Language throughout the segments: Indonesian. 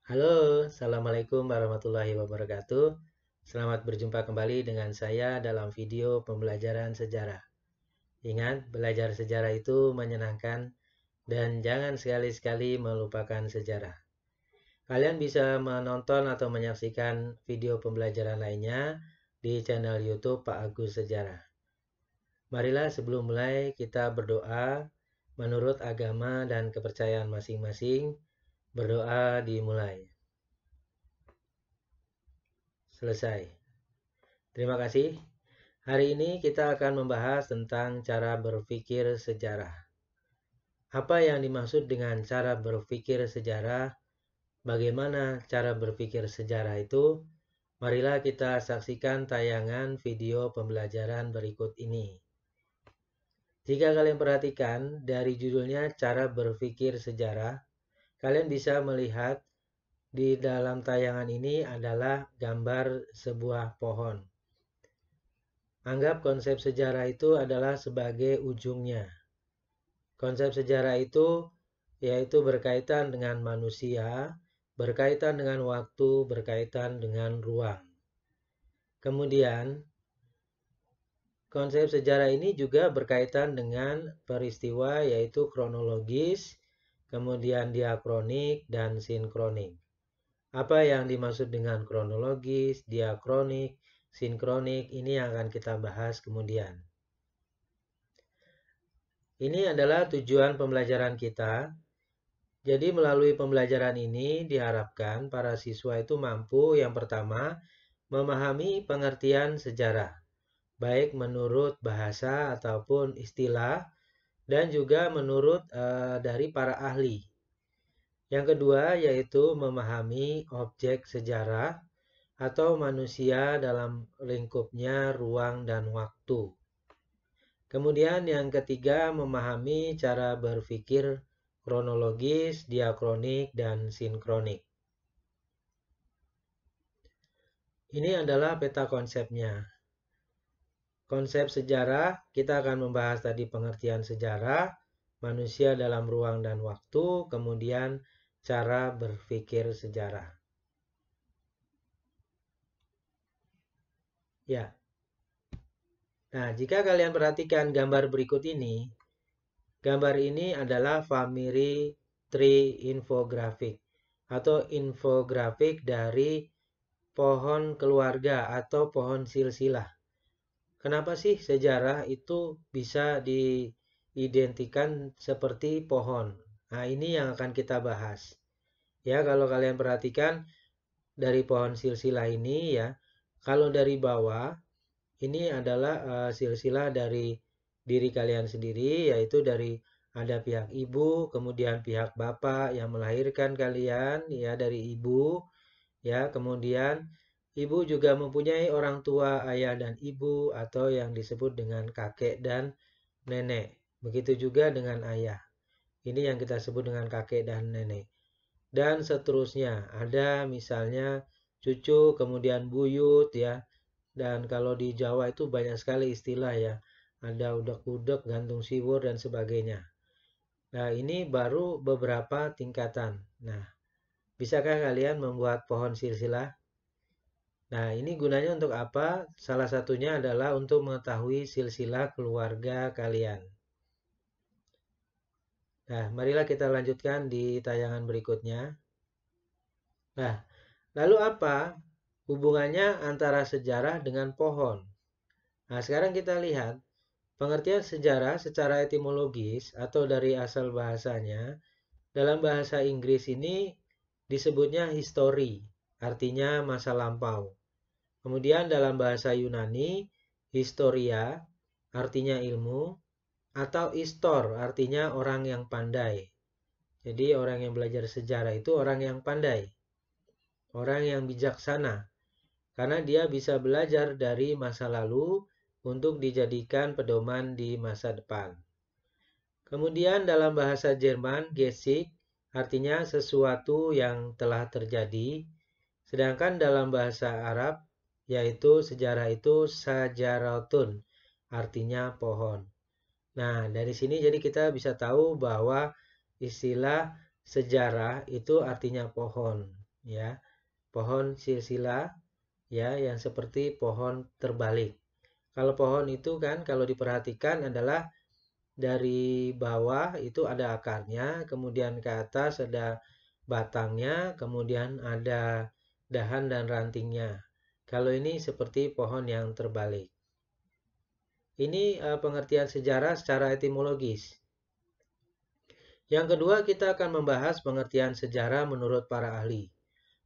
Halo, Assalamualaikum warahmatullahi wabarakatuh. Selamat berjumpa kembali dengan saya dalam video pembelajaran sejarah. Ingat, belajar sejarah itu menyenangkan dan jangan sekali-sekali melupakan sejarah. Kalian bisa menonton atau menyaksikan video pembelajaran lainnya di channel YouTube Pak Agus Sejarah. Marilah sebelum mulai kita berdoa menurut agama dan kepercayaan masing-masing. Berdoa dimulai. Selesai. Terima kasih. Hari ini kita akan membahas tentang cara berpikir sejarah. Apa yang dimaksud dengan cara berpikir sejarah? Bagaimana cara berpikir sejarah itu? Marilah kita saksikan tayangan video pembelajaran berikut ini. Jika kalian perhatikan dari judulnya cara berpikir sejarah, kalian bisa melihat di dalam tayangan ini adalah gambar sebuah pohon. Anggap konsep sejarah itu adalah sebagai ujungnya. Konsep sejarah itu yaitu berkaitan dengan manusia, berkaitan dengan waktu, berkaitan dengan ruang. Kemudian, konsep sejarah ini juga berkaitan dengan peristiwa yaitu kronologis, kemudian diakronik, dan sinkronik. Apa yang dimaksud dengan kronologis, diakronik, sinkronik, ini yang akan kita bahas kemudian. Ini adalah tujuan pembelajaran kita. Jadi melalui pembelajaran ini diharapkan para siswa itu mampu yang pertama memahami pengertian sejarah, baik menurut bahasa ataupun istilah dan juga menurut dari para ahli. Yang kedua yaitu memahami objek sejarah atau manusia dalam lingkupnya ruang dan waktu. Kemudian yang ketiga memahami cara berpikir kronologis, diakronik, dan sinkronik. Ini adalah peta konsepnya. Konsep sejarah, kita akan membahas tadi pengertian sejarah, manusia dalam ruang dan waktu, kemudian cara berpikir sejarah. Ya. Nah, jika kalian perhatikan gambar berikut ini, gambar ini adalah family tree infografik atau infografik dari pohon keluarga atau pohon silsilah. Kenapa sih sejarah itu bisa diidentikan seperti pohon? Nah, ini yang akan kita bahas. Ya, kalau kalian perhatikan dari pohon silsilah ini ya, kalau dari bawah ini adalah silsilah dari diri kalian sendiri, yaitu dari ada pihak ibu, kemudian pihak bapak yang melahirkan kalian ya dari ibu, ya, kemudian ibu juga mempunyai orang tua, ayah dan ibu atau yang disebut dengan kakek dan nenek. Begitu juga dengan ayah. Ini yang kita sebut dengan kakek dan nenek. Dan seterusnya, ada misalnya cucu, kemudian buyut ya. Dan kalau di Jawa itu banyak sekali istilah ya. Ada udak-udak, gantung siwur dan sebagainya. Nah, ini baru beberapa tingkatan. Nah, bisakah kalian membuat pohon silsilah? Nah, ini gunanya untuk apa? Salah satunya adalah untuk mengetahui silsilah keluarga kalian. Nah, marilah kita lanjutkan di tayangan berikutnya. Nah, lalu apa hubungannya antara sejarah dengan pohon? Nah, sekarang kita lihat pengertian sejarah secara etimologis atau dari asal bahasanya. Dalam bahasa Inggris ini disebutnya history, artinya masa lampau. Kemudian dalam bahasa Yunani, historia, artinya ilmu, atau istor, artinya orang yang pandai. Jadi orang yang belajar sejarah itu orang yang pandai, orang yang bijaksana, karena dia bisa belajar dari masa lalu untuk dijadikan pedoman di masa depan. Kemudian dalam bahasa Jerman, Geschichte, artinya sesuatu yang telah terjadi, sedangkan dalam bahasa Arab, yaitu sejarah itu sajaratun, artinya pohon. Nah, dari sini jadi kita bisa tahu bahwa istilah sejarah itu artinya pohon. ya. Pohon silsila, ya, yang seperti pohon terbalik. Kalau pohon itu kan kalau diperhatikan adalah dari bawah itu ada akarnya, kemudian ke atas ada batangnya, kemudian ada dahan dan rantingnya. Kalau ini seperti pohon yang terbalik. Ini pengertian sejarah secara etimologis. Yang kedua, kita akan membahas pengertian sejarah menurut para ahli.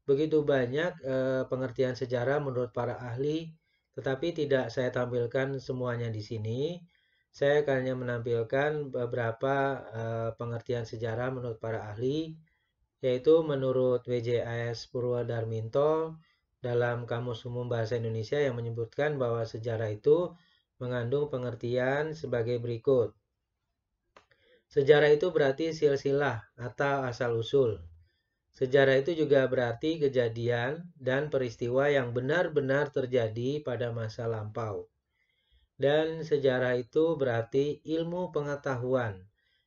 Begitu banyak pengertian sejarah menurut para ahli, tetapi tidak saya tampilkan semuanya di sini. Saya akan hanya menampilkan beberapa pengertian sejarah menurut para ahli, yaitu menurut WJS Purwodarminto dalam Kamus Umum Bahasa Indonesia yang menyebutkan bahwa sejarah itu mengandung pengertian sebagai berikut. Sejarah itu berarti silsilah atau asal-usul. Sejarah itu juga berarti kejadian dan peristiwa yang benar-benar terjadi pada masa lampau. Dan sejarah itu berarti ilmu pengetahuan,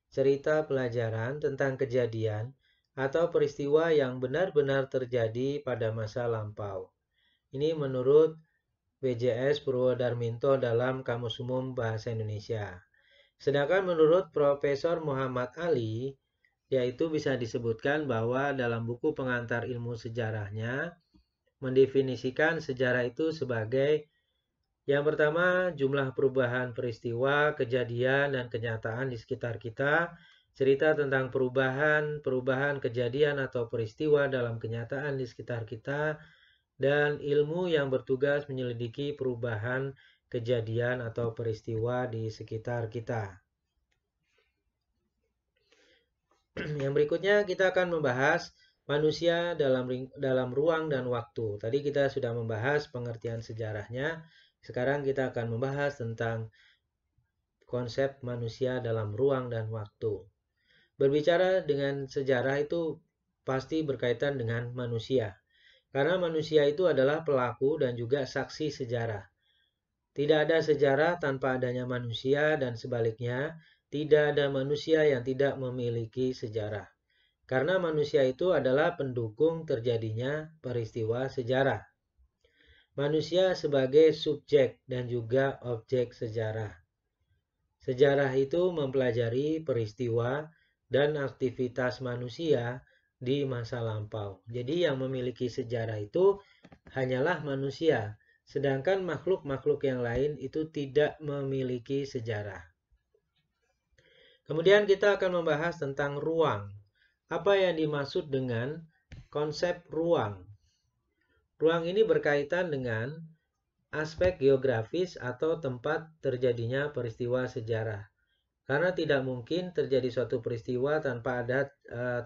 cerita pelajaran tentang kejadian atau peristiwa yang benar-benar terjadi pada masa lampau. Ini menurut WJS Purwodarminto dalam Kamus Umum Bahasa Indonesia. Sedangkan menurut Profesor Muhammad Ali, yaitu bisa disebutkan bahwa dalam buku pengantar ilmu sejarahnya, mendefinisikan sejarah itu sebagai yang pertama, jumlah perubahan peristiwa, kejadian, dan kenyataan di sekitar kita, cerita tentang perubahan kejadian atau peristiwa dalam kenyataan di sekitar kita, dan ilmu yang bertugas menyelidiki perubahan kejadian atau peristiwa di sekitar kita. Yang berikutnya kita akan membahas manusia dalam ruang dan waktu. Tadi kita sudah membahas pengertian sejarahnya. Sekarang kita akan membahas tentang konsep manusia dalam ruang dan waktu. Berbicara dengan sejarah itu pasti berkaitan dengan manusia. Karena manusia itu adalah pelaku dan juga saksi sejarah. Tidak ada sejarah tanpa adanya manusia dan sebaliknya, tidak ada manusia yang tidak memiliki sejarah. Karena manusia itu adalah pendukung terjadinya peristiwa sejarah. Manusia sebagai subjek dan juga objek sejarah. Sejarah itu mempelajari peristiwa dan aktivitas manusia di masa lampau. Jadi yang memiliki sejarah itu hanyalah manusia, sedangkan makhluk-makhluk yang lain itu tidak memiliki sejarah. Kemudian kita akan membahas tentang ruang. Apa yang dimaksud dengan konsep ruang? Ruang ini berkaitan dengan aspek geografis atau tempat terjadinya peristiwa sejarah. Karena tidak mungkin terjadi suatu peristiwa tanpa ada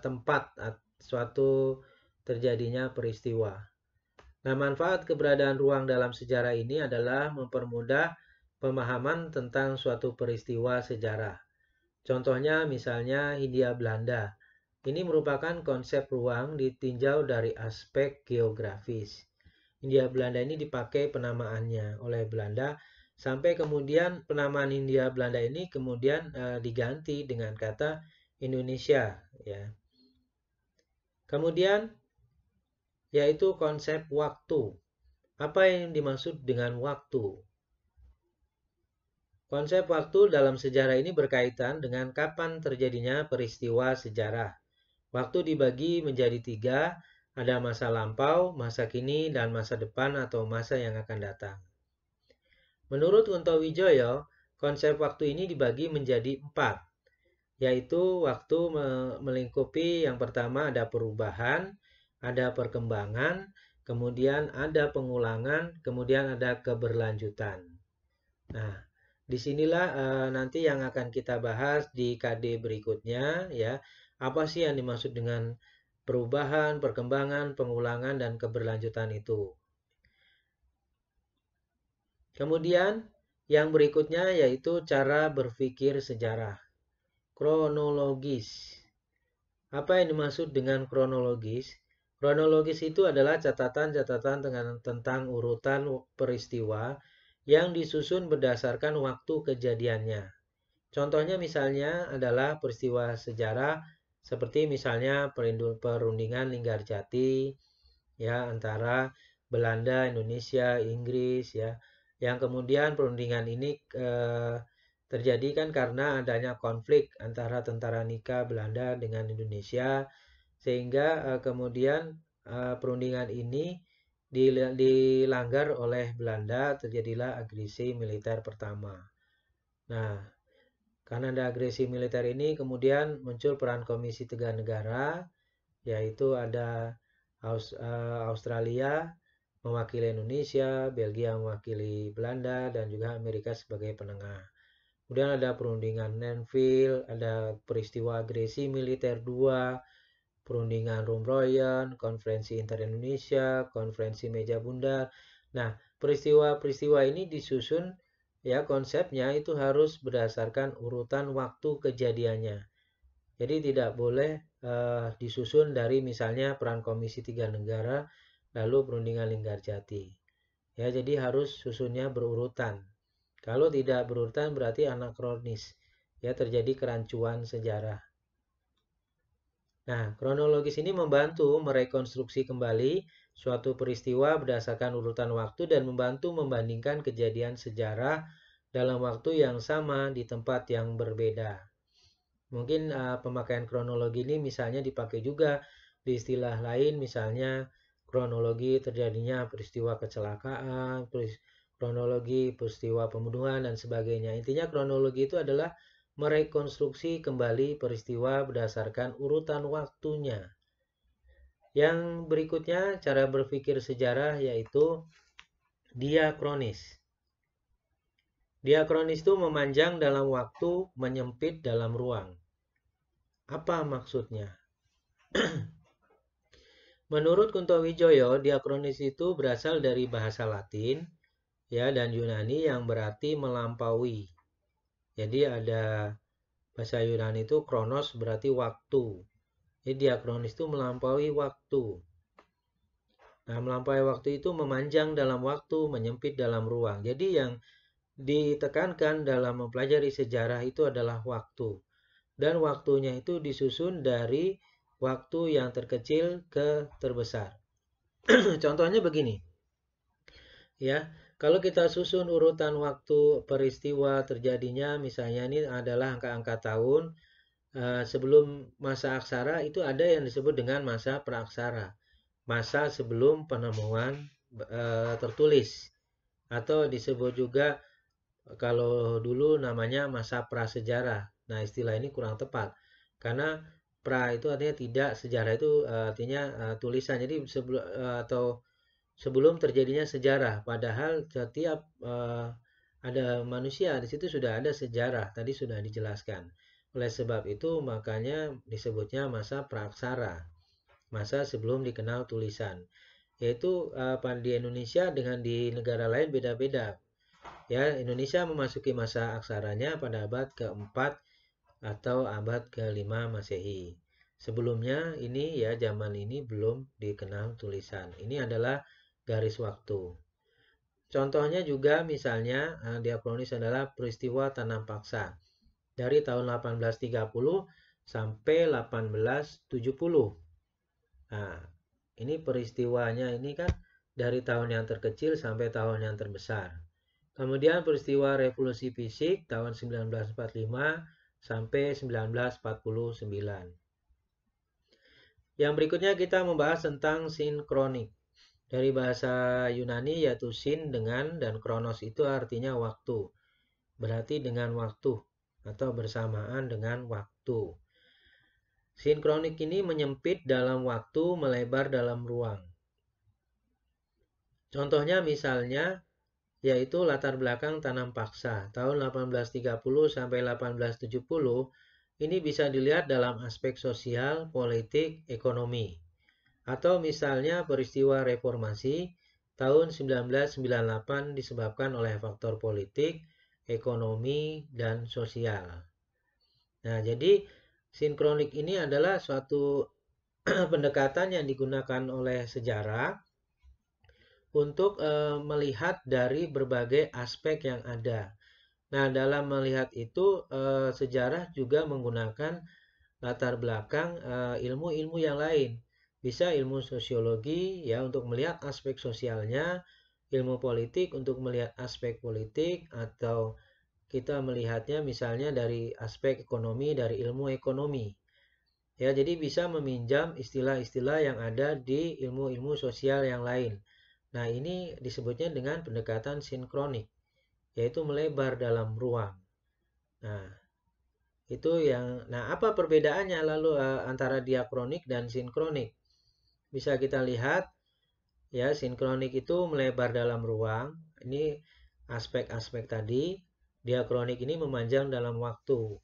tempat suatu terjadinya peristiwa. Nah, manfaat keberadaan ruang dalam sejarah ini adalah mempermudah pemahaman tentang suatu peristiwa sejarah. Contohnya misalnya Hindia Belanda. Ini merupakan konsep ruang ditinjau dari aspek geografis. Hindia Belanda ini dipakai penamaannya oleh Belanda sampai kemudian penamaan Hindia Belanda ini kemudian diganti dengan kata Indonesia, ya. Kemudian yaitu konsep waktu. Apa yang dimaksud dengan waktu? Konsep waktu dalam sejarah ini berkaitan dengan kapan terjadinya peristiwa sejarah. Waktu dibagi menjadi 3, ada masa lampau, masa kini, dan masa depan atau masa yang akan datang. Menurut Kunto Wijoyo, konsep waktu ini dibagi menjadi 4, yaitu waktu melingkupi yang pertama ada perubahan, ada perkembangan, kemudian ada pengulangan, kemudian ada keberlanjutan. Nah, disinilah nanti yang akan kita bahas di KD berikutnya, ya. Apa sih yang dimaksud dengan perubahan, perkembangan, pengulangan, dan keberlanjutan itu? Kemudian yang berikutnya yaitu cara berpikir sejarah. Kronologis. Apa yang dimaksud dengan kronologis? Kronologis itu adalah catatan-catatan tentang urutan peristiwa yang disusun berdasarkan waktu kejadiannya. Contohnya misalnya adalah peristiwa sejarah seperti misalnya perundingan Linggarjati, ya, antara Belanda, Indonesia, Inggris, ya, yang kemudian perundingan ini terjadi kan karena adanya konflik antara tentara Nika Belanda dengan Indonesia, sehingga kemudian perundingan ini dilanggar oleh Belanda, terjadilah agresi militer pertama. Nah, karena ada agresi militer ini, kemudian muncul peran Komisi Tiga Negara, yaitu ada Australia mewakili Indonesia, Belgia mewakili Belanda, dan juga Amerika sebagai penengah. Kemudian ada perundingan Nenville, ada peristiwa agresi militer 2, perundingan Rumroyen, konferensi inter-Indonesia, konferensi meja bundar. Nah, peristiwa-peristiwa ini disusun, ya, konsepnya itu harus berdasarkan urutan waktu kejadiannya. Jadi tidak boleh disusun dari misalnya peran Komisi Tiga Negara, lalu perundingan Linggarjati. Ya, jadi harus susunnya berurutan. Kalau tidak berurutan berarti anakronis, ya, terjadi kerancuan sejarah. Nah, kronologis ini membantu merekonstruksi kembali suatu peristiwa berdasarkan urutan waktu dan membantu membandingkan kejadian sejarah dalam waktu yang sama di tempat yang berbeda. Mungkin pemakaian kronologi ini misalnya dipakai juga di istilah lain, misalnya kronologi terjadinya peristiwa kecelakaan, kronologi peristiwa pembunuhan, dan sebagainya. Intinya kronologi itu adalah merekonstruksi kembali peristiwa berdasarkan urutan waktunya. Yang berikutnya, cara berpikir sejarah yaitu diakronis. Diakronis itu memanjang dalam waktu, menyempit dalam ruang. Apa maksudnya? Menurut Kunto Wijoyo, diakronis itu berasal dari bahasa Latin, ya, dan Yunani yang berarti melampaui. Jadi ada bahasa Yunani itu kronos berarti waktu. Jadi diakronis itu melampaui waktu. Nah, melampaui waktu itu memanjang dalam waktu, menyempit dalam ruang. Jadi yang ditekankan dalam mempelajari sejarah itu adalah waktu. Dan waktunya itu disusun dari waktu yang terkecil ke terbesar. Contohnya begini. Ya, kalau kita susun urutan waktu peristiwa terjadinya, misalnya ini adalah angka-angka tahun sebelum masa aksara, itu ada yang disebut dengan masa praaksara. Masa sebelum penemuan tertulis, atau disebut juga kalau dulu namanya masa prasejarah. Nah, istilah ini kurang tepat karena pra itu artinya tidak, sejarah itu artinya tulisan. Jadi sebelum terjadinya sejarah, padahal setiap ada manusia di situ sudah ada sejarah, tadi sudah dijelaskan. Oleh sebab itu makanya disebutnya masa praaksara, masa sebelum dikenal tulisan. Yaitu di Indonesia dengan di negara lain beda-beda. Ya, Indonesia memasuki masa aksaranya pada abad keempat atau abad ke-5 Masehi. Sebelumnya ini, ya, zaman ini belum dikenal tulisan. Ini adalah garis waktu. Contohnya juga misalnya diakronis adalah peristiwa tanam paksa dari tahun 1830 sampai 1870. Nah, ini peristiwanya ini kan dari tahun yang terkecil sampai tahun yang terbesar. Kemudian peristiwa revolusi fisik tahun 1945 sampai 1949. Yang berikutnya kita membahas tentang sinkronik. Dari bahasa Yunani yaitu sin dengan, dan kronos itu artinya waktu. Berarti dengan waktu atau bersamaan dengan waktu. Sinkronik ini menyempit dalam waktu, melebar dalam ruang. Contohnya misalnya yaitu latar belakang tanam paksa tahun 1830 sampai 1870. Ini bisa dilihat dalam aspek sosial, politik, ekonomi. Atau misalnya peristiwa reformasi tahun 1998 disebabkan oleh faktor politik, ekonomi, dan sosial. Nah, jadi sinkronik ini adalah suatu pendekatan yang digunakan oleh sejarah untuk melihat dari berbagai aspek yang ada. Nah, dalam melihat itu sejarah juga menggunakan latar belakang ilmu-ilmu yang lain, Bisa ilmu sosiologi ya untuk melihat aspek sosialnya, ilmu politik untuk melihat aspek politik, atau kita melihatnya misalnya dari aspek ekonomi, dari ilmu ekonomi. Ya, jadi bisa meminjam istilah-istilah yang ada di ilmu-ilmu sosial yang lain. Nah, ini disebutnya dengan pendekatan sinkronik, yaitu melebar dalam ruang. Nah, apa perbedaannya lalu antara diakronik dan sinkronik? Bisa kita lihat ya, sinkronik itu melebar dalam ruang. Ini aspek-aspek tadi. Diakronik ini memanjang dalam waktu.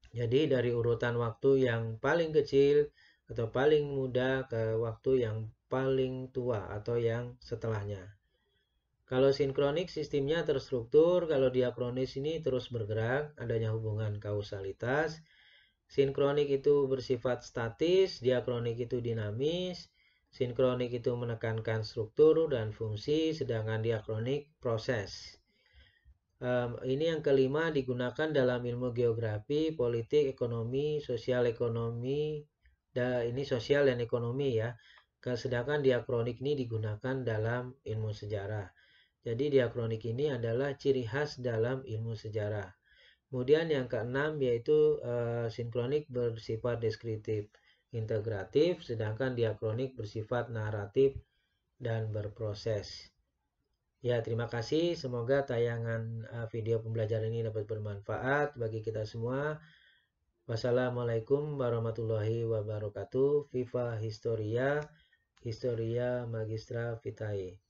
Jadi dari urutan waktu yang paling kecil atau paling muda ke waktu yang paling tua atau yang setelahnya. Kalau sinkronik sistemnya terstruktur, kalau diakronis ini terus bergerak, adanya hubungan kausalitas. Sinkronik itu bersifat statis, diakronik itu dinamis. Sinkronik itu menekankan struktur dan fungsi, sedangkan diakronik proses. Ini yang kelima digunakan dalam ilmu geografi, politik, ekonomi, sosial ekonomi, ini sosial dan ekonomi ya. Sedangkan diakronik ini digunakan dalam ilmu sejarah. Jadi diakronik ini adalah ciri khas dalam ilmu sejarah. Kemudian yang keenam yaitu sinkronik bersifat deskriptif integratif, sedangkan diakronik bersifat naratif dan berproses. Ya, terima kasih. Semoga tayangan video pembelajaran ini dapat bermanfaat bagi kita semua. Wassalamualaikum warahmatullahi wabarakatuh. Viva Historia, Historia Magistra Vitae.